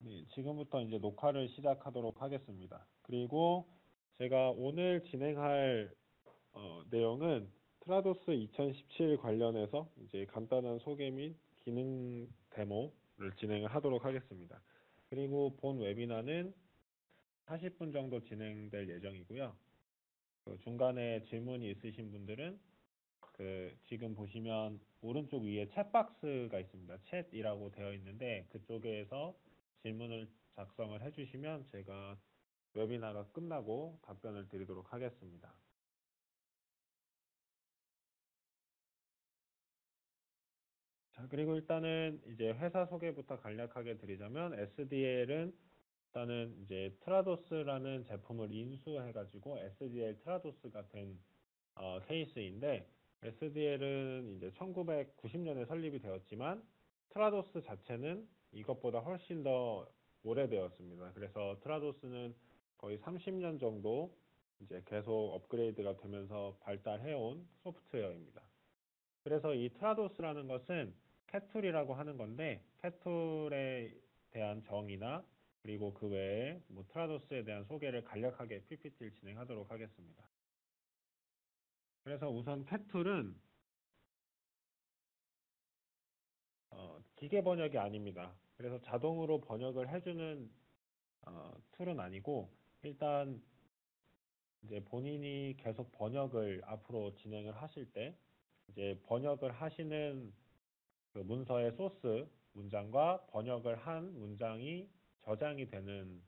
네, 지금부터 이제 녹화를 시작하도록 하겠습니다. 그리고 제가 오늘 진행할 내용은 트라도스 2017 관련해서 이제 간단한 소개 및 기능 데모를 진행을 하도록 하겠습니다. 그리고 본 웨비나는 40분 정도 진행될 예정이고요. 중간에 질문이 있으신 분들은 지금 보시면 오른쪽 위에 챗박스가 있습니다. 챗이라고 되어 있는데 그쪽에서 질문을 작성을 해주시면 제가 웨비나가 끝나고 답변을 드리도록 하겠습니다. 자, 그리고 일단은 이제 회사 소개부터 간략하게 드리자면 SDL은 일단은 이제 트라도스라는 제품을 인수해가지고 SDL 트라도스가 된 케이스인데 SDL은 이제 1990년에 설립이 되었지만 트라도스 자체는 이것보다 훨씬 더 오래되었습니다. 그래서 트라도스는 거의 30년 정도 이제 계속 업그레이드가 되면서 발달해온 소프트웨어입니다. 그래서 이 트라도스라는 것은 캣툴이라고 하는 건데 캣툴에 대한 정의나 그리고 그 외에 뭐 트라도스에 대한 소개를 간략하게 PPT를 진행하도록 하겠습니다. 그래서 우선 캣툴은 기계 번역이 아닙니다. 그래서 자동으로 번역을 해주는 툴은 아니고 일단 이제 본인이 계속 번역을 앞으로 진행을 하실 때 이제 번역을 하시는 그 문서의 소스 문장과 번역을 한 문장이 저장이 되는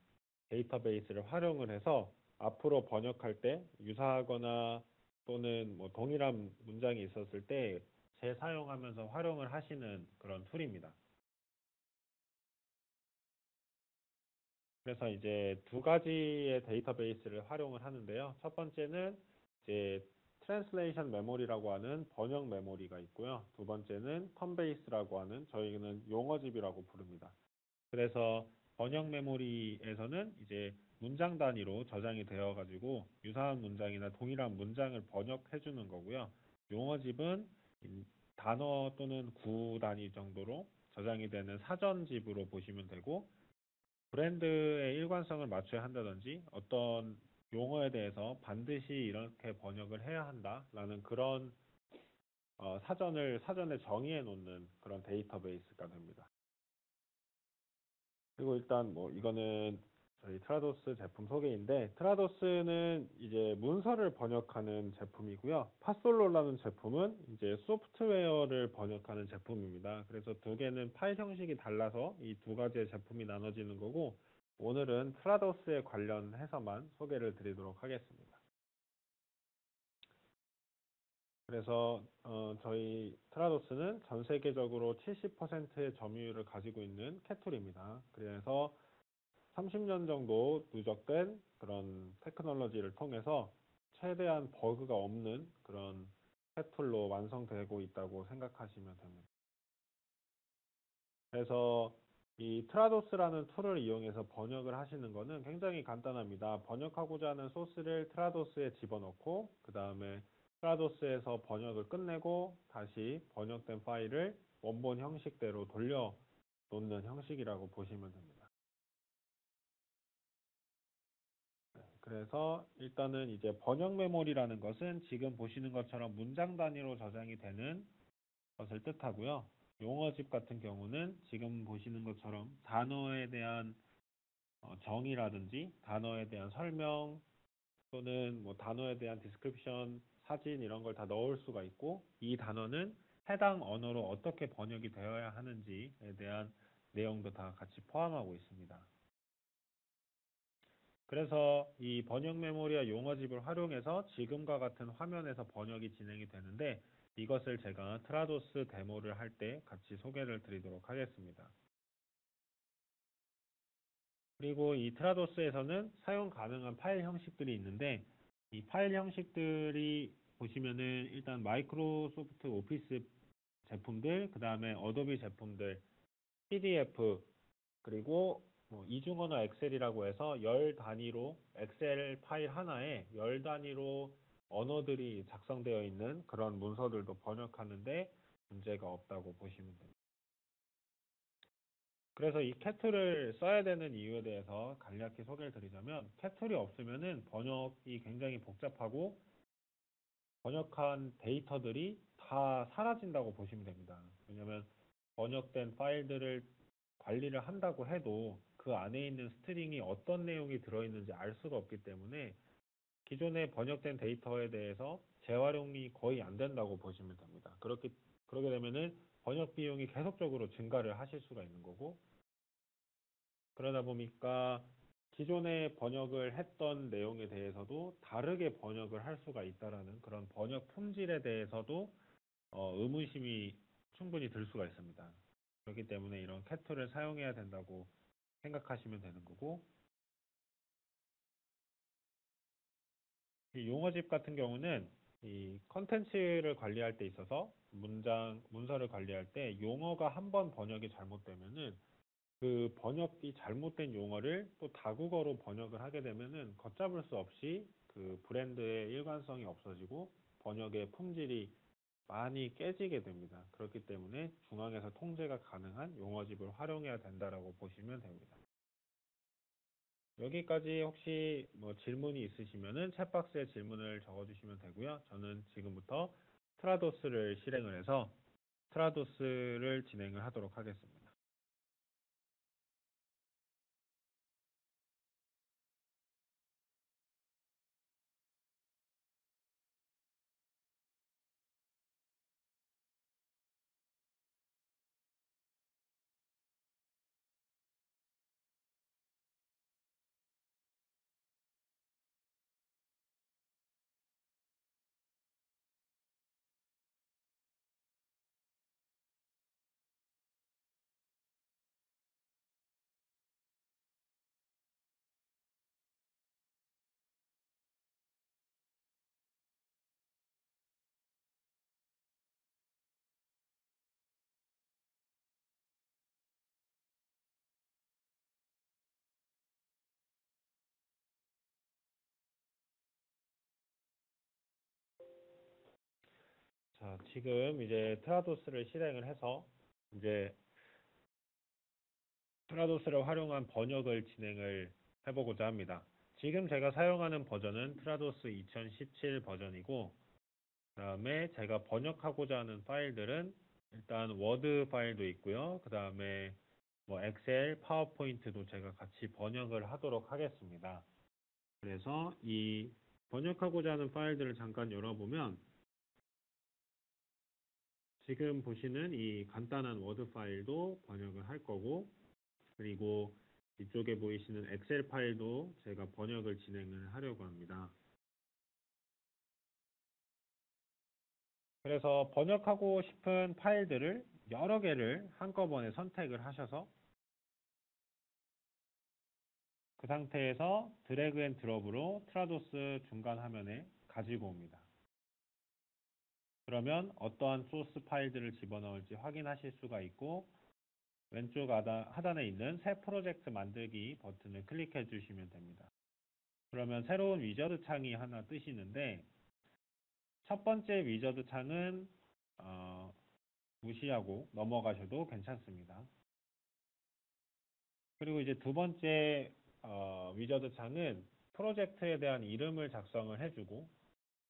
데이터베이스를 활용을 해서 앞으로 번역할 때 유사하거나 또는 뭐 동일한 문장이 있었을 때 재사용하면서 활용을 하시는 그런 툴입니다. 그래서 이제 두 가지의 데이터베이스를 활용을 하는데요. 첫 번째는 이제 트랜슬레이션 메모리라고 하는 번역 메모리가 있고요. 두 번째는 턴베이스라고 하는 저희는 용어집이라고 부릅니다. 그래서 번역 메모리에서는 이제 문장 단위로 저장이 되어 가지고 유사한 문장이나 동일한 문장을 번역해 주는 거고요. 용어집은 단어 또는 구 단위 정도로 저장이 되는 사전집으로 보시면 되고 브랜드의 일관성을 맞춰야 한다든지 어떤 용어에 대해서 반드시 이렇게 번역을 해야 한다라는 그런 사전에 정의해 놓는 그런 데이터베이스가 됩니다. 그리고 일단 뭐 이거는 저희 트라도스 제품 소개인데 트라도스는 이제 문서를 번역하는 제품이고요. 파솔로라는 제품은 이제 소프트웨어를 번역하는 제품입니다. 그래서 두 개는 파일 형식이 달라서 이 두 가지의 제품이 나눠지는 거고 오늘은 트라도스에 관련해서만 소개를 드리도록 하겠습니다. 그래서 저희 트라도스는 전 세계적으로 70%의 점유율을 가지고 있는 캣툴입니다. 그래서 30년 정도 누적된 그런 테크놀로지를 통해서 최대한 버그가 없는 그런 캣툴로 완성되고 있다고 생각하시면 됩니다. 그래서 이 트라도스라는 툴을 이용해서 번역을 하시는 것은 굉장히 간단합니다. 번역하고자 하는 소스를 트라도스에 집어넣고 그 다음에 트라도스에서 번역을 끝내고 다시 번역된 파일을 원본 형식대로 돌려놓는 형식이라고 보시면 됩니다. 그래서 일단은 이제 번역 메모리라는 것은 지금 보시는 것처럼 문장 단위로 저장이 되는 것을 뜻하고요. 용어집 같은 경우는 지금 보시는 것처럼 단어에 대한 정의라든지 단어에 대한 설명 또는 뭐 단어에 대한 디스크립션, 사진 이런 걸 다 넣을 수가 있고 이 단어는 해당 언어로 어떻게 번역이 되어야 하는지에 대한 내용도 다 같이 포함하고 있습니다. 그래서 이 번역 메모리와 용어집을 활용해서 지금과 같은 화면에서 번역이 진행이 되는데 이것을 제가 트라도스 데모를 할 때 같이 소개를 드리도록 하겠습니다. 그리고 이 트라도스에서는 사용 가능한 파일 형식들이 있는데 이 파일 형식들이 보시면은 일단 마이크로소프트 오피스 제품들, 그 다음에 어도비 제품들, PDF, 그리고 뭐 이중언어 엑셀이라고 해서 열 단위로 엑셀 파일 하나에 열 단위로 언어들이 작성되어 있는 그런 문서들도 번역하는데 문제가 없다고 보시면 됩니다. 그래서 이 캣툴을 써야 되는 이유에 대해서 간략히 소개를 드리자면 캣툴이 없으면은 번역이 굉장히 복잡하고 번역한 데이터들이 다 사라진다고 보시면 됩니다. 왜냐하면 번역된 파일들을 관리를 한다고 해도 그 안에 있는 스트링이 어떤 내용이 들어있는지 알 수가 없기 때문에 기존에 번역된 데이터에 대해서 재활용이 거의 안 된다고 보시면 됩니다. 그러게 되면은 번역 비용이 계속적으로 증가를 하실 수가 있는 거고, 그러다 보니까 기존에 번역을 했던 내용에 대해서도 다르게 번역을 할 수가 있다라는 그런 번역 품질에 대해서도 의문심이 충분히 들 수가 있습니다. 그렇기 때문에 이런 캣툴을 사용해야 된다고 생각하시면 되는 거고, 이 용어집 같은 경우는 이 컨텐츠를 관리할 때 있어서 문서를 관리할 때 용어가 한 번 번역이 잘못되면은 그 번역이 잘못된 용어를 또 다국어로 번역을 하게 되면은 걷잡을 수 없이 그 브랜드의 일관성이 없어지고 번역의 품질이 많이 깨지게 됩니다. 그렇기 때문에 중앙에서 통제가 가능한 용어집을 활용해야 된다라고 보시면 됩니다. 여기까지 혹시 뭐 질문이 있으시면은 챗박스에 질문을 적어주시면 되고요. 저는 지금부터 트라도스를 실행을 해서 트라도스를 진행을 하도록 하겠습니다. 자, 지금 이제 트라도스를 실행을 해서 이제 트라도스를 활용한 번역을 진행을 해보고자 합니다. 지금 제가 사용하는 버전은 트라도스 2017 버전이고, 그 다음에 제가 번역하고자 하는 파일들은 일단 워드 파일도 있고요. 그 다음에 뭐 엑셀, 파워포인트도 제가 같이 번역을 하도록 하겠습니다. 그래서 이 번역하고자 하는 파일들을 잠깐 열어보면 지금 보시는 이 간단한 워드 파일도 번역을 할 거고, 그리고 이쪽에 보이시는 엑셀 파일도 제가 번역을 진행을 하려고 합니다. 그래서 번역하고 싶은 파일들을 여러 개를 한꺼번에 선택을 하셔서 그 상태에서 드래그 앤 드롭으로 트라도스 중간 화면에 가지고 옵니다. 그러면 어떠한 소스 파일들을 집어넣을지 확인하실 수가 있고, 왼쪽 하단에 있는 새 프로젝트 만들기 버튼을 클릭해 주시면 됩니다. 그러면 새로운 위저드 창이 하나 뜨시는데, 첫 번째 위저드 창은 무시하고 넘어가셔도 괜찮습니다. 그리고 이제 두 번째 위저드 창은 프로젝트에 대한 이름을 작성을 해주고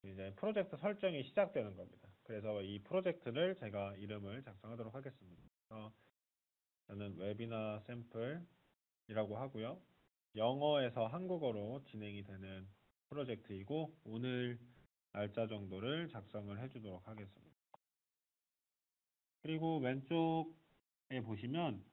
이제 프로젝트 설정이 시작되는 겁니다. 그래서 이 프로젝트를 제가 이름을 작성하도록 하겠습니다. 저는 웨비나 샘플이라고 하고요. 영어에서 한국어로 진행이 되는 프로젝트이고 오늘 날짜 정도를 작성을 해주도록 하겠습니다. 그리고 왼쪽에 보시면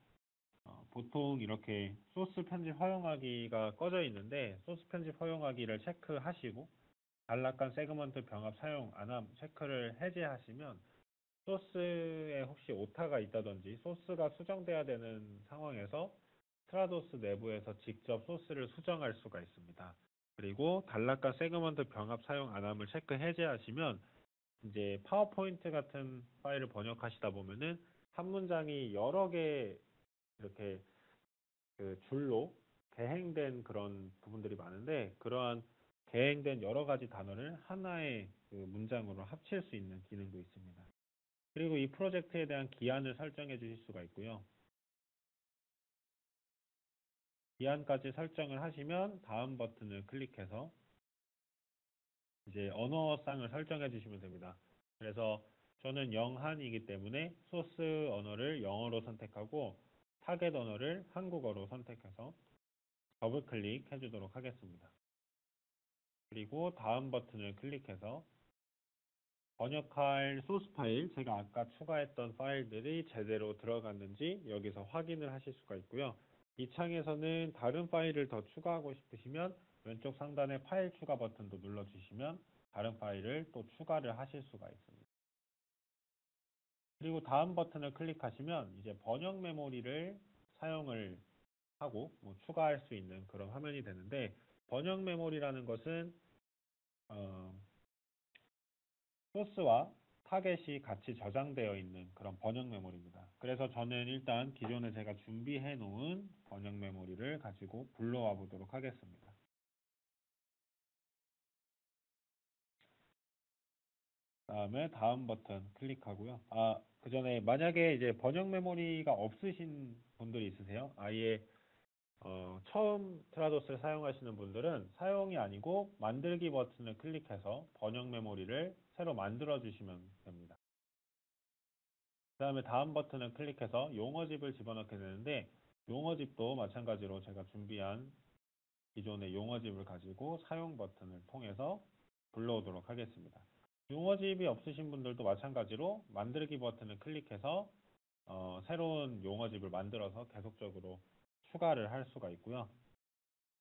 보통 이렇게 소스 편집 허용하기가 꺼져 있는데 소스 편집 허용하기를 체크하시고 단락간 세그먼트 병합 사용 안함 체크를 해제하시면 소스에 혹시 오타가 있다든지 소스가 수정돼야 되는 상황에서 트라도스 내부에서 직접 소스를 수정할 수가 있습니다. 그리고 단락간 세그먼트 병합 사용 안함을 체크 해제하시면 이제 파워포인트 같은 파일을 번역하시다 보면은 한 문장이 여러 개 이렇게 그 줄로 개행된 그런 부분들이 많은데 그러한 개행된 여러 가지 단어를 하나의 그 문장으로 합칠 수 있는 기능도 있습니다. 그리고 이 프로젝트에 대한 기한을 설정해 주실 수가 있고요. 기한까지 설정을 하시면 다음 버튼을 클릭해서 이제 언어상을 설정해 주시면 됩니다. 그래서 저는 영한이기 때문에 소스 언어를 영어로 선택하고 타겟 언어를 한국어로 선택해서 더블 클릭해 주도록 하겠습니다. 그리고 다음 버튼을 클릭해서 번역할 소스 파일, 제가 아까 추가했던 파일들이 제대로 들어갔는지 여기서 확인을 하실 수가 있고요. 이 창에서는 다른 파일을 더 추가하고 싶으시면 왼쪽 상단의 파일 추가 버튼도 눌러주시면 다른 파일을 또 추가를 하실 수가 있습니다. 그리고 다음 버튼을 클릭하시면 이제 번역 메모리를 사용을 하고 추가할 수 있는 그런 화면이 되는데, 번역 메모리라는 것은 소스와 타겟이 같이 저장되어 있는 그런 번역 메모리입니다. 그래서 저는 일단 기존에 제가 준비해 놓은 번역 메모리를 가지고 불러와 보도록 하겠습니다. 다음에 다음 버튼 클릭하고요. 그 전에 만약에 이제 번역 메모리가 없으신 분들이 있으세요. 아예 처음 트라도스를 사용하시는 분들은 사용이 아니고 만들기 버튼을 클릭해서 번역 메모리를 새로 만들어 주시면 됩니다. 그 다음에 다음 버튼을 클릭해서 용어집을 집어넣게 되는데, 용어집도 마찬가지로 제가 준비한 기존의 용어집을 가지고 사용 버튼을 통해서 불러오도록 하겠습니다. 용어집이 없으신 분들도 마찬가지로 만들기 버튼을 클릭해서 새로운 용어집을 만들어서 계속적으로 추가를 할 수가 있고요.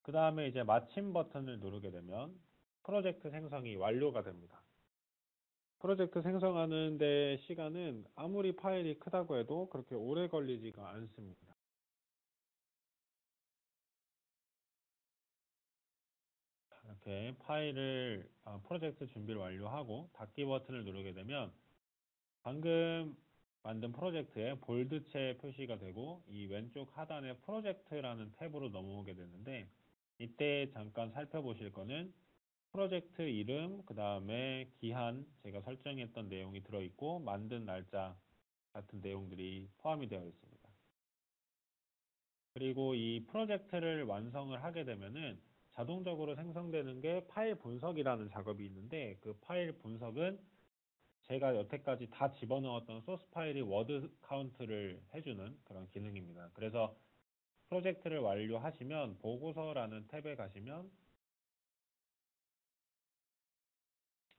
그 다음에 이제 마침 버튼을 누르게 되면 프로젝트 생성이 완료가 됩니다. 프로젝트 생성하는 데 시간은 아무리 파일이 크다고 해도 그렇게 오래 걸리지가 않습니다. 이렇게 파일을 프로젝트 준비를 완료하고 닫기 버튼을 누르게 되면 방금 만든 프로젝트에 볼드체 표시가 되고 이 왼쪽 하단에 프로젝트라는 탭으로 넘어오게 되는데, 이때 잠깐 살펴보실 거는 프로젝트 이름, 그 다음에 기한, 제가 설정했던 내용이 들어있고 만든 날짜 같은 내용들이 포함이 되어 있습니다. 그리고 이 프로젝트를 완성을 하게 되면은 자동적으로 생성되는 게 파일 분석이라는 작업이 있는데, 그 파일 분석은 제가 여태까지 다 집어넣었던 소스 파일이 워드 카운트를 해주는 그런 기능입니다. 그래서 프로젝트를 완료하시면 보고서라는 탭에 가시면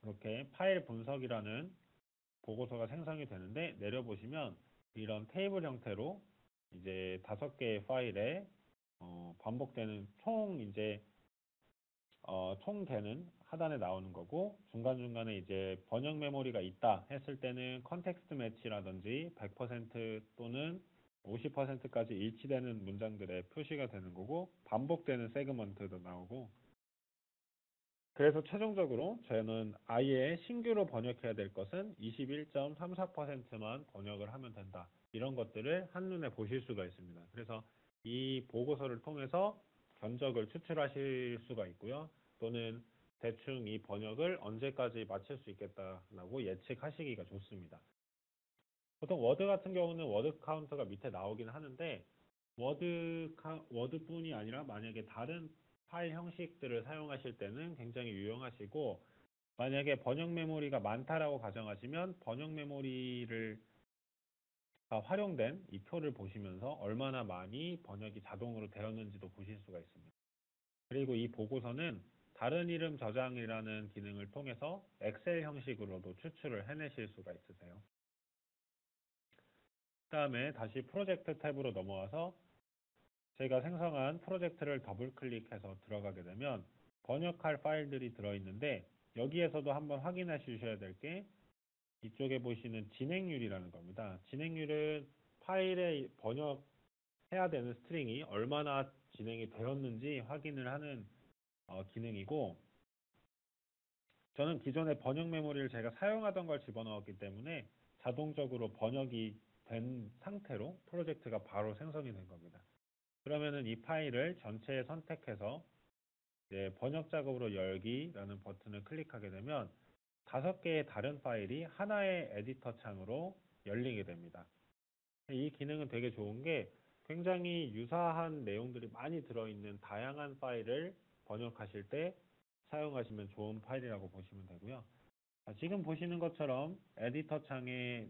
이렇게 파일 분석이라는 보고서가 생성이 되는데, 내려보시면 이런 테이블 형태로 이제 5개의 파일에 반복되는 총 개는 하단에 나오는 거고, 중간중간에 이제 번역 메모리가 있다 했을 때는 컨텍스트 매치라든지 100% 또는 50%까지 일치되는 문장들의 표시가 되는 거고, 반복되는 세그먼트도 나오고, 그래서 최종적으로 저는 아예 신규로 번역해야 될 것은 21.34%만 번역을 하면 된다. 이런 것들을 한눈에 보실 수가 있습니다. 그래서 이 보고서를 통해서 견적을 추출하실 수가 있고요. 또는 대충 이 번역을 언제까지 마칠 수 있겠다라고 예측하시기가 좋습니다. 보통 워드 같은 경우는 워드 카운트가 밑에 나오긴 하는데, 워드뿐이 아니라 만약에 다른 파일 형식들을 사용하실 때는 굉장히 유용하시고, 만약에 번역 메모리가 많다라고 가정하시면 번역 메모리를 활용된 이 표를 보시면서 얼마나 많이 번역이 자동으로 되었는지도 보실 수가 있습니다. 그리고 이 보고서는 다른 이름 저장이라는 기능을 통해서 엑셀 형식으로도 추출을 해내실 수가 있으세요. 그 다음에 다시 프로젝트 탭으로 넘어와서 제가 생성한 프로젝트를 더블 클릭해서 들어가게 되면 번역할 파일들이 들어있는데, 여기에서도 한번 확인해 주셔야 될 게 이쪽에 보시는 진행률이라는 겁니다. 진행률은 파일에 번역해야 되는 스트링이 얼마나 진행이 되었는지 확인을 하는 기능이고, 저는 기존에 번역 메모리를 제가 사용하던 걸 집어넣었기 때문에 자동적으로 번역이 된 상태로 프로젝트가 바로 생성이 된 겁니다. 그러면은 이 파일을 전체에 선택해서 이제 번역 작업으로 열기라는 버튼을 클릭하게 되면 5개의 다른 파일이 하나의 에디터 창으로 열리게 됩니다. 이 기능은 되게 좋은 게 굉장히 유사한 내용들이 많이 들어있는 다양한 파일을 번역하실 때 사용하시면 좋은 파일이라고 보시면 되고요. 지금 보시는 것처럼 에디터 창에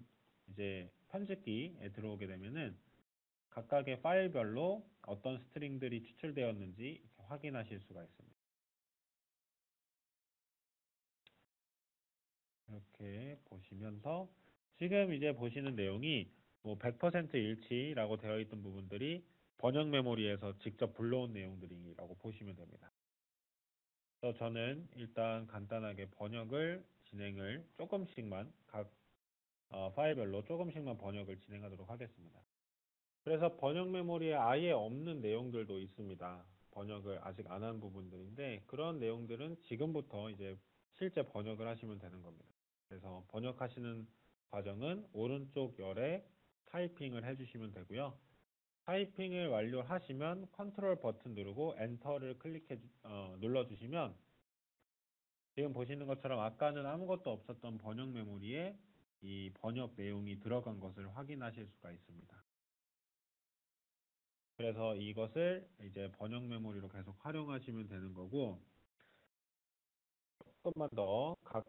이제 편집기에 들어오게 되면은 각각의 파일별로 어떤 스트링들이 추출되었는지 이렇게 확인하실 수가 있습니다. 이렇게 보시면서 지금 이제 보시는 내용이 뭐 100% 일치라고 되어 있던 부분들이 번역 메모리에서 직접 불러온 내용들이라고 보시면 됩니다. 그래서 저는 일단 간단하게 번역을 진행을 조금씩만 각 파일별로 조금씩만 번역을 진행하도록 하겠습니다. 그래서 번역 메모리에 아예 없는 내용들도 있습니다. 번역을 아직 안 한 부분들인데 그런 내용들은 지금부터 이제 실제 번역을 하시면 되는 겁니다. 그래서 번역하시는 과정은 오른쪽 열에 타이핑을 해주시면 되고요. 타이핑을 완료하시면 컨트롤 버튼 누르고 엔터를 눌러주시면 지금 보시는 것처럼 아까는 아무것도 없었던 번역 메모리에 이 번역 내용이 들어간 것을 확인하실 수가 있습니다. 그래서 이것을 이제 번역 메모리로 계속 활용하시면 되는 거고 조금만 더 각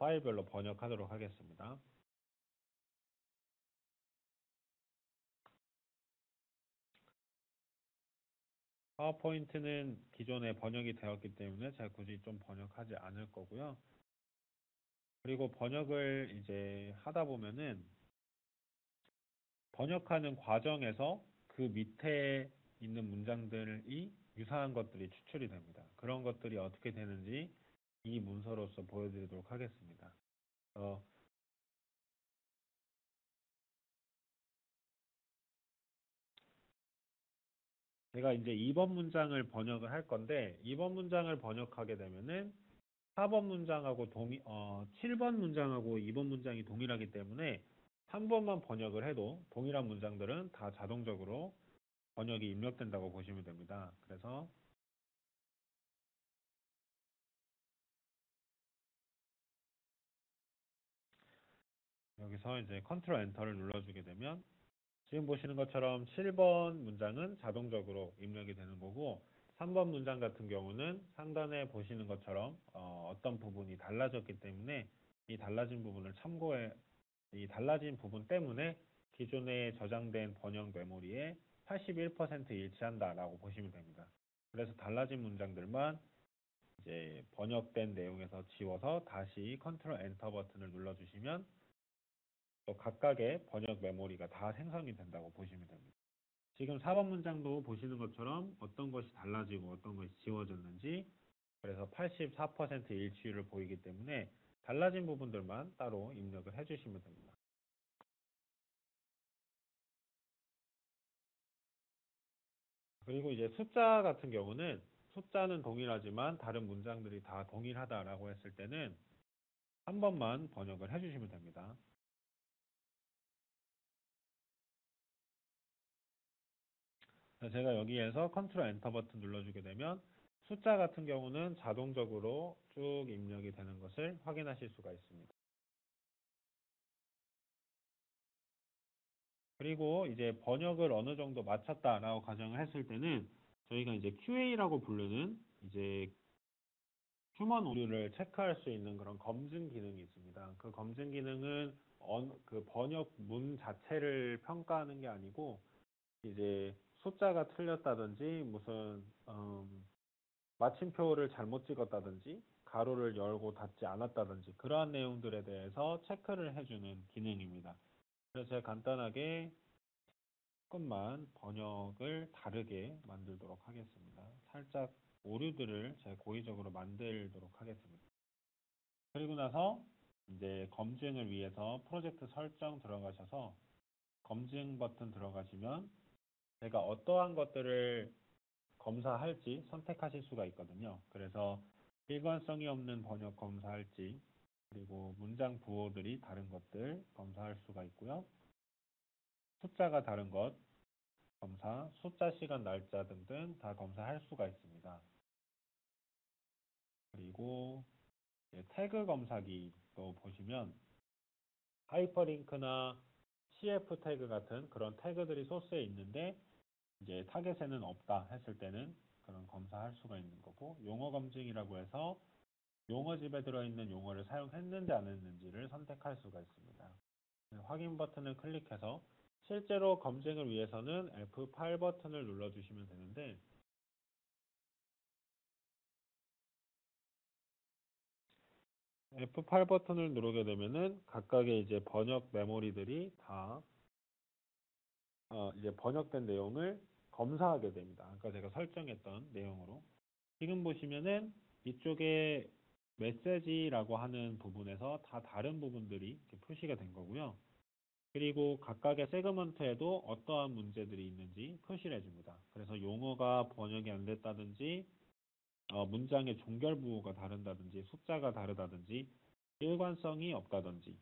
파일별로 번역하도록 하겠습니다. 파워포인트는 기존에 번역이 되었기 때문에 제가 굳이 좀 번역하지 않을 거고요. 그리고 번역을 이제 하다 보면은 번역하는 과정에서 그 밑에 있는 문장들이 유사한 것들이 추출이 됩니다. 그런 것들이 어떻게 되는지 이 문서로서 보여드리도록 하겠습니다. 제가 이제 2번 문장을 번역을 할 건데 2번 문장을 번역하게 되면은 4번 문장하고 7번 문장하고 2번 문장이 동일하기 때문에 3번만 번역을 해도 동일한 문장들은 다 자동적으로 번역이 입력된다고 보시면 됩니다. 그래서 여기서 이제 컨트롤 엔터를 눌러주게 되면 지금 보시는 것처럼 7번 문장은 자동적으로 입력이 되는 거고 3번 문장 같은 경우는 상단에 보시는 것처럼 어떤 부분이 달라졌기 때문에 이 달라진 부분을 이 달라진 부분 때문에 기존에 저장된 번역 메모리에 81% 일치한다라고 보시면 됩니다. 그래서 달라진 문장들만 이제 번역된 내용에서 지워서 다시 컨트롤 엔터 버튼을 눌러주시면 또 각각의 번역 메모리가 다 생성이 된다고 보시면 됩니다. 지금 4번 문장도 보시는 것처럼 어떤 것이 달라지고 어떤 것이 지워졌는지 그래서 84% 일치율을 보이기 때문에 달라진 부분들만 따로 입력을 해주시면 됩니다. 그리고 이제 숫자 같은 경우는 숫자는 동일하지만 다른 문장들이 다 동일하다라고 했을 때는 한 번만 번역을 해주시면 됩니다. 제가 여기에서 컨트롤 엔터 버튼 눌러주게 되면 숫자 같은 경우는 자동적으로 쭉 입력이 되는 것을 확인하실 수가 있습니다. 그리고 이제 번역을 어느 정도 마쳤다라고 가정을 했을 때는 저희가 이제 QA라고 부르는 이제 휴먼 오류를 체크할 수 있는 그런 검증 기능이 있습니다. 그 검증 기능은 그 번역문 자체를 평가하는 게 아니고 이제 숫자가 틀렸다든지 무슨 마침표를 잘못 찍었다든지 가로를 열고 닫지 않았다든지 그러한 내용들에 대해서 체크를 해주는 기능입니다. 그래서 제가 간단하게 조금만 번역을 다르게 만들도록 하겠습니다. 살짝 오류들을 제가 고의적으로 만들도록 하겠습니다. 그리고 나서 이제 검증을 위해서 프로젝트 설정 들어가셔서 검증 버튼 들어가시면 제가 어떠한 것들을 검사할지 선택하실 수가 있거든요. 그래서 일관성이 없는 번역 검사할지 그리고 문장 부호들이 다른 것들 검사할 수가 있고요. 숫자가 다른 것 검사, 숫자, 시간, 날짜 등등 다 검사할 수가 있습니다. 그리고 태그 검사기도 보시면 하이퍼링크나 CF 태그 같은 그런 태그들이 소스에 있는데 이제 타겟에는 없다 했을 때는 그런 검사할 수가 있는 거고, 용어 검증이라고 해서 용어집에 들어있는 용어를 사용했는지 안 했는지를 선택할 수가 있습니다. 확인 버튼을 클릭해서 실제로 검증을 위해서는 F8 버튼을 눌러주시면 되는데, F8 버튼을 누르게 되면은 각각의 이제 번역 메모리들이 다 이제 번역된 내용을 검사하게 됩니다. 아까 제가 설정했던 내용으로. 지금 보시면은 이쪽에 메시지라고 하는 부분에서 다 다른 부분들이 이렇게 표시가 된 거고요. 그리고 각각의 세그먼트에도 어떠한 문제들이 있는지 표시를 해줍니다. 그래서 용어가 번역이 안 됐다든지, 문장의 종결 부호가 다른다든지, 숫자가 다르다든지, 일관성이 없다든지,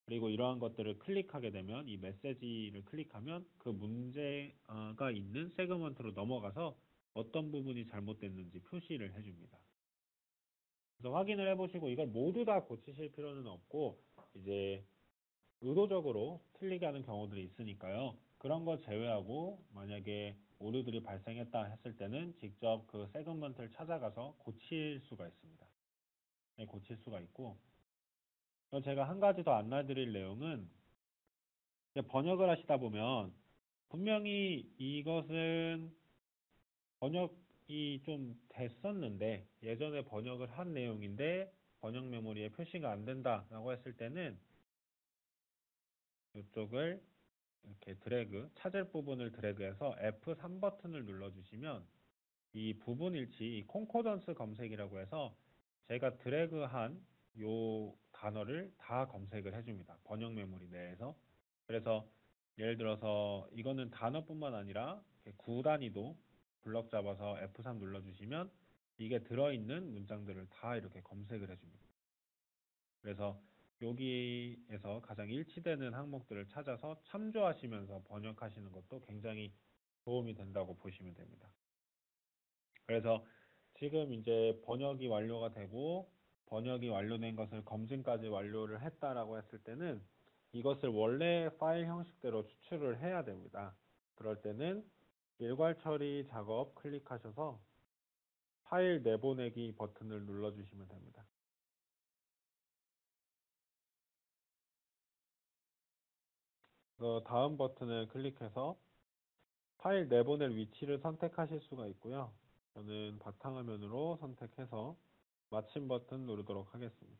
그리고 이러한 것들을 클릭하게 되면, 이 메시지를 클릭하면 그 문제가 있는 세그먼트로 넘어가서 어떤 부분이 잘못됐는지 표시를 해줍니다. 그래서 확인을 해보시고 이걸 모두 다 고치실 필요는 없고, 이제 의도적으로 틀리게 하는 경우들이 있으니까요. 그런 거 제외하고 만약에 오류들이 발생했다 했을 때는 직접 그 세그먼트를 찾아가서 고칠 수가 있습니다. 네, 고칠 수가 있고, 제가 한 가지 더 안내드릴 내용은, 이제 번역을 하시다 보면 분명히 이것은 번역이 좀 됐었는데, 예전에 번역을 한 내용인데 번역 메모리에 표시가 안 된다라고 했을 때는 이쪽을 이렇게 찾을 부분을 드래그해서 F3 버튼을 눌러주시면 이 부분 일치, 이 콘코던스 검색이라고 해서 제가 드래그한 요 단어를 다 검색을 해줍니다. 번역 메모리 내에서. 그래서 예를 들어서 이거는 단어뿐만 아니라 구단위도 블럭 잡아서 F3 눌러주시면 이게 들어있는 문장들을 다 이렇게 검색을 해줍니다. 그래서 여기에서 가장 일치되는 항목들을 찾아서 참조하시면서 번역하시는 것도 굉장히 도움이 된다고 보시면 됩니다. 그래서 지금 이제 번역이 완료가 되고, 번역이 완료된 것을 검증까지 완료를 했다라고 했을 때는 이것을 원래 파일 형식대로 추출을 해야 됩니다. 그럴 때는 일괄 처리 작업 클릭하셔서 파일 내보내기 버튼을 눌러주시면 됩니다. 다음 버튼을 클릭해서 파일 내보낼 위치를 선택하실 수가 있고요. 저는 바탕화면으로 선택해서 마침 버튼 누르도록 하겠습니다.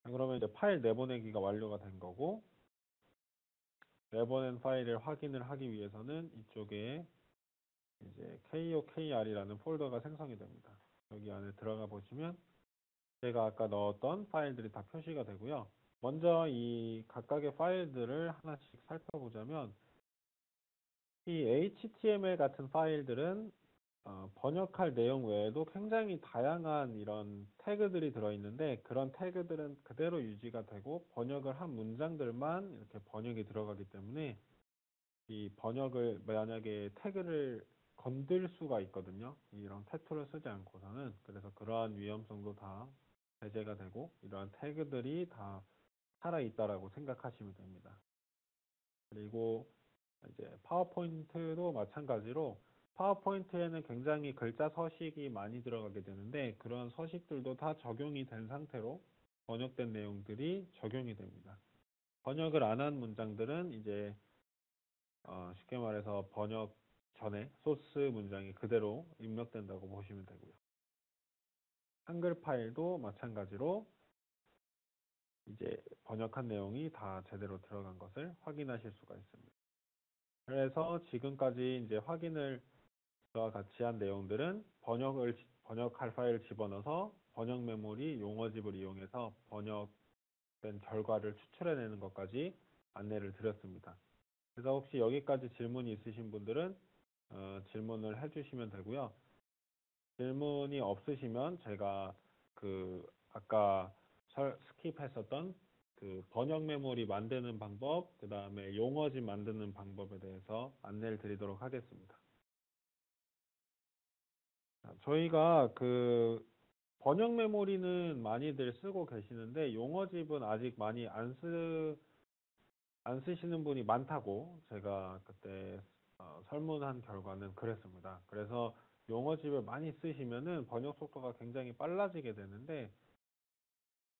그러면 이제 파일 내보내기가 완료가 된 거고, 내보낸 파일을 확인을 하기 위해서는 이쪽에 이제 KOKR이라는 폴더가 생성이 됩니다. 여기 안에 들어가 보시면 제가 아까 넣었던 파일들이 다 표시가 되고요. 먼저 이 각각의 파일들을 하나씩 살펴보자면, 이 HTML 같은 파일들은 번역할 내용 외에도 굉장히 다양한 이런 태그들이 들어있는데, 그런 태그들은 그대로 유지가 되고 번역을 한 문장들만 이렇게 번역이 들어가기 때문에 이 번역을 만약에 태그를 건들 수가 있거든요. 이런 태토를 쓰지 않고서는. 그래서 그러한 위험성도 다 배제가 되고 이러한 태그들이 다 살아있다라고 생각하시면 됩니다. 그리고 이제 파워포인트도 마찬가지로, 파워포인트에는 굉장히 글자 서식이 많이 들어가게 되는데 그런 서식들도 다 적용이 된 상태로 번역된 내용들이 적용이 됩니다. 번역을 안 한 문장들은 이제 쉽게 말해서 번역 전에 소스 문장이 그대로 입력된다고 보시면 되고요. 한글 파일도 마찬가지로 이제 번역한 내용이 다 제대로 들어간 것을 확인하실 수가 있습니다. 그래서 지금까지 이제 확인을 와 같이 한 내용들은 번역할 파일을 집어넣어서 번역 메모리 용어집을 이용해서 번역된 결과를 추출해내는 것까지 안내를 드렸습니다. 그래서 혹시 여기까지 질문이 있으신 분들은 질문을 해주시면 되고요. 질문이 없으시면 제가 아까 스킵했었던 그 번역 메모리 만드는 방법, 그 다음에 용어집 만드는 방법에 대해서 안내를 드리도록 하겠습니다. 저희가 번역 메모리는 많이들 쓰고 계시는데 용어집은 아직 많이 안 쓰시는 분이 많다고 제가 그때 설문한 결과는 그랬습니다. 그래서 용어집을 많이 쓰시면은 번역 속도가 굉장히 빨라지게 되는데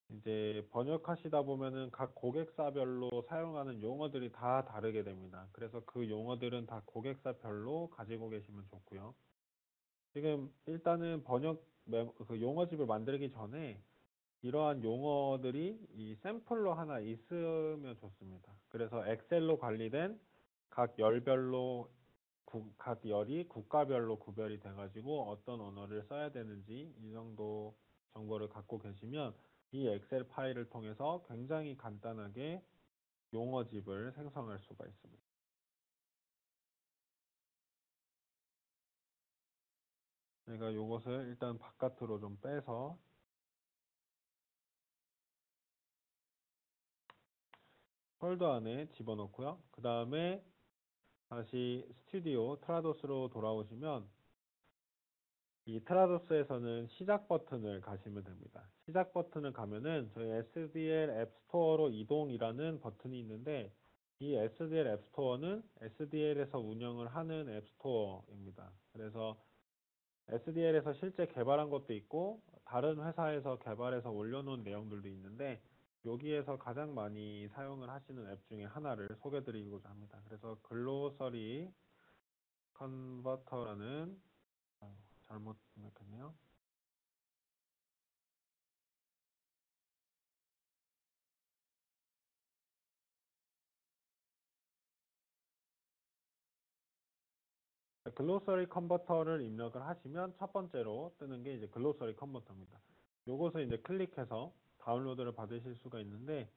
이제 번역하시다 보면은 각 고객사별로 사용하는 용어들이 다 다르게 됩니다. 그래서 그 용어들은 다 고객사별로 가지고 계시면 좋고요. 지금 일단은 그 용어집을 만들기 전에 이러한 용어들이 이 샘플로 하나 있으면 좋습니다. 그래서 엑셀로 관리된 각 열별로 각 열이 국가별로 구별이 돼가지고 어떤 언어를 써야 되는지 이 정도 정보를 갖고 계시면 이 엑셀 파일을 통해서 굉장히 간단하게 용어집을 생성할 수가 있습니다. 제가 이것을 일단 바깥으로 좀 빼서 폴더 안에 집어넣고요. 그 다음에 다시 스튜디오 트라도스로 돌아오시면 이 트라도스에서는 시작 버튼을 가시면 됩니다. 시작 버튼을 가면은 저희 SDL 앱 스토어로 이동이라는 버튼이 있는데 이 SDL 앱 스토어는 SDL에서 운영을 하는 앱 스토어입니다. 그래서 SDL에서 실제 개발한 것도 있고 다른 회사에서 개발해서 올려놓은 내용들도 있는데 여기에서 가장 많이 사용을 하시는 앱 중에 하나를 소개드리고자 합니다. 그래서 글로서리 컨버터라는 잘못 입력했네요. 글로서리 컨버터를 입력을 하시면 첫 번째로 뜨는 게 이제 글로서리 컨버터입니다. 요것을 이제 클릭해서 다운로드를 받으실 수가 있는데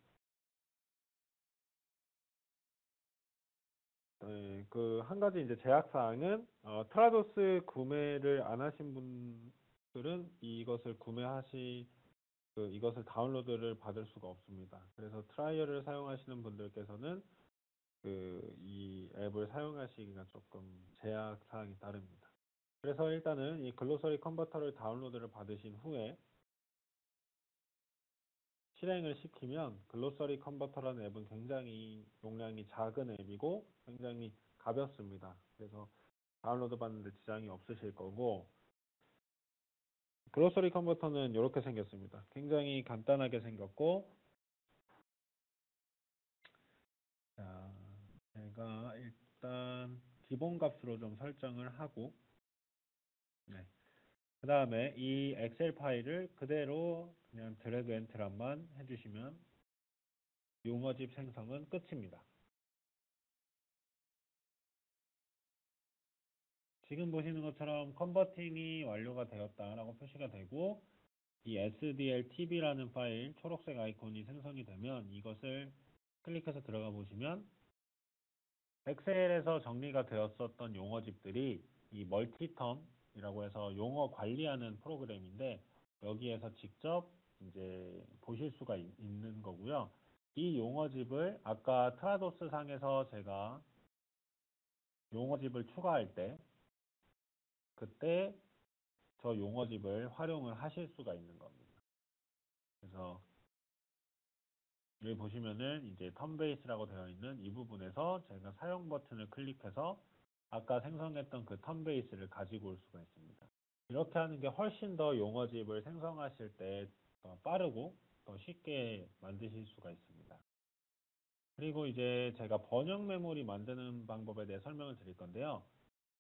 그 한 가지 이제 제약 사항은 트라도스 구매를 안 하신 분들은 이것을 다운로드를 받을 수가 없습니다. 그래서 트라이얼을 사용하시는 분들께서는 이 앱을 사용하시기가 조금 제약 사항이 따릅니다. 그래서 일단은 이 글로서리 컨버터를 다운로드를 받으신 후에 실행을 시키면 글로서리 컨버터라는 앱은 굉장히 용량이 작은 앱이고 굉장히 가볍습니다. 그래서 다운로드 받는데 지장이 없으실 거고 글로서리 컨버터는 이렇게 생겼습니다. 굉장히 간단하게 생겼고 자, 제가 일단 기본 값으로 좀 설정을 하고 네. 그 다음에 이 엑셀 파일을 그대로 그냥 드래그 앤 드랍만 해주시면 용어집 생성은 끝입니다. 지금 보시는 것처럼 컨버팅이 완료가 되었다라고 표시가 되고 이 SDLTB라는 파일 초록색 아이콘이 생성이 되면 이것을 클릭해서 들어가 보시면 엑셀에서 정리가 되었었던 용어집들이 이 멀티텀이라고 해서 용어 관리하는 프로그램인데 여기에서 직접 이제 보실 수가 있는 거고요. 이 용어집을 아까 트라도스 상에서 제가 용어집을 추가할 때 그때 저 용어집을 활용을 하실 수가 있는 겁니다. 그래서 여기 보시면은 이제 턴베이스라고 되어 있는 이 부분에서 제가 사용 버튼을 클릭해서 아까 생성했던 그 턴베이스를 가지고 올 수가 있습니다. 이렇게 하는 게 훨씬 더 용어집을 생성하실 때 더 빠르고 더 쉽게 만드실 수가 있습니다. 그리고 이제 제가 번역 메모리 만드는 방법에 대해 설명을 드릴 건데요.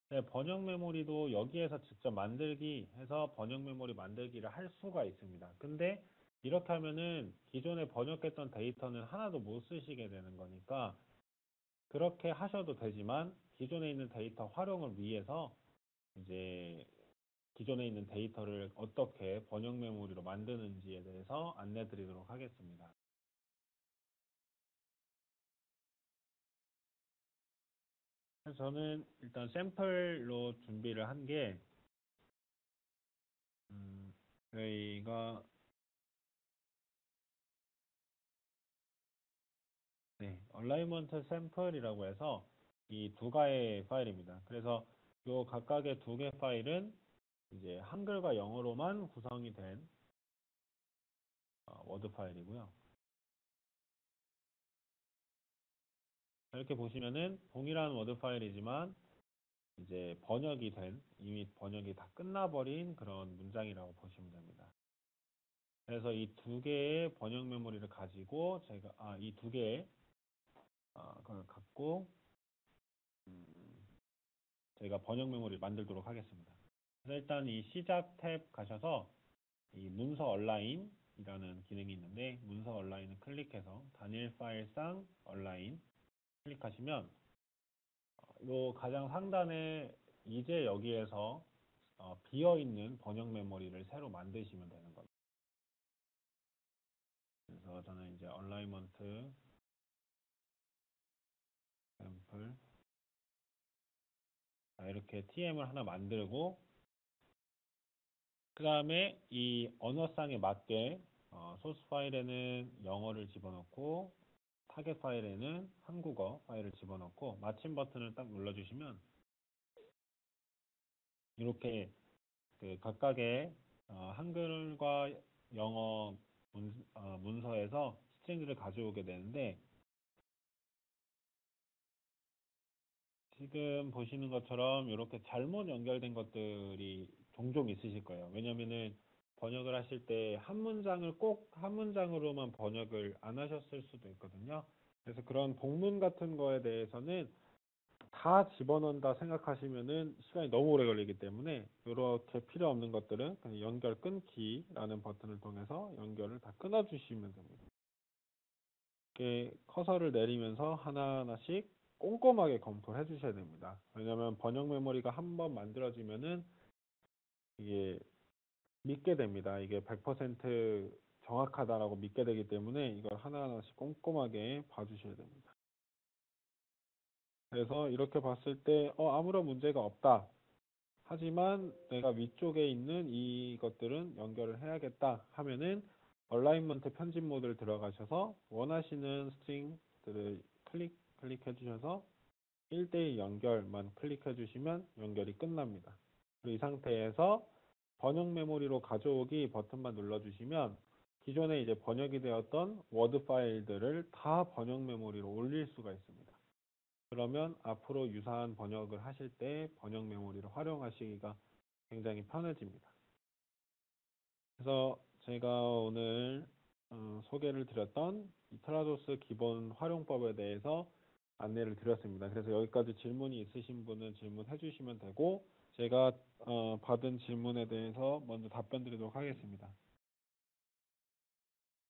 네, 번역 메모리도 여기에서 직접 만들기 해서 번역 메모리 만들기를 할 수가 있습니다. 근데 이렇게 하면은 기존에 번역했던 데이터는 하나도 못 쓰시게 되는 거니까 그렇게 하셔도 되지만 기존에 있는 데이터 활용을 위해서 이제 기존에 있는 데이터를 어떻게 번역 메모리로 만드는지에 대해서 안내 드리도록 하겠습니다. 그래서 저는 일단 샘플로 준비를 한 게 저희가 네, 얼라이먼트 샘플이라고 해서 이 두 가의 파일입니다. 그래서 요 각각의 두 개 파일은 이제 한글과 영어로만 구성이 된 워드 파일이고요. 이렇게 보시면은 동일한 워드 파일이지만 이제 이미 번역이 다 끝나버린 그런 문장이라고 보시면 됩니다. 그래서 이 두 개의 번역 메모리를 가지고 이 두 개의 걸 갖고 저희가 번역 메모리를 만들도록 하겠습니다. 그래서 일단 이 시작 탭 가셔서 이 문서 얼라인이라는 기능이 있는데 문서 얼라인을 클릭해서 단일 파일상 얼라인 클릭하시면 요 가장 상단에 이제 여기에서 비어있는 번역 메모리를 새로 만드시면 되는 겁니다. 그래서 저는 이제 얼라이먼트 샘플 이렇게 TM을 하나 만들고 그 다음에 이 언어상에 맞게 소스 파일에는 영어를 집어넣고 타겟 파일에는 한국어 파일을 집어넣고 마침 버튼을 딱 눌러주시면 이렇게 그 각각의 한글과 영어 문서에서 스트링들을 가져오게 되는데 지금 보시는 것처럼 이렇게 잘못 연결된 것들이 종종 있으실 거예요. 왜냐면은 번역을 하실 때 한 문장을 꼭 한 문장으로만 번역을 안 하셨을 수도 있거든요. 그래서 그런 복문 같은 거에 대해서는 다 집어넣는다 생각하시면은 시간이 너무 오래 걸리기 때문에 이렇게 필요 없는 것들은 그냥 연결 끊기라는 버튼을 통해서 연결을 다 끊어주시면 됩니다. 이렇게 커서를 내리면서 하나하나씩 꼼꼼하게 검토해 주셔야 됩니다. 왜냐하면 번역 메모리가 한번 만들어지면은 이게 믿게 됩니다. 이게 100% 정확하다라고 믿게 되기 때문에 이걸 하나하나씩 꼼꼼하게 봐주셔야 됩니다. 그래서 이렇게 봤을 때 아무런 문제가 없다. 하지만 내가 위쪽에 있는 이것들은 연결을 해야겠다 하면은 얼라이먼트 편집 모드를 들어가셔서 원하시는 스트링들을 클릭해 주셔서 1대1 연결만 클릭해 주시면 연결이 끝납니다. 그리고 이 상태에서 번역 메모리로 가져오기 버튼만 눌러주시면 기존에 이제 번역이 되었던 워드 파일들을 다 번역 메모리로 올릴 수가 있습니다. 그러면 앞으로 유사한 번역을 하실 때 번역 메모리를 활용하시기가 굉장히 편해집니다. 그래서 제가 오늘 소개를 드렸던 이 트라도스 기본 활용법에 대해서 안내를 드렸습니다. 그래서 여기까지 질문이 있으신 분은 질문해 주시면 되고 제가 받은 질문에 대해서 먼저 답변 드리도록 하겠습니다.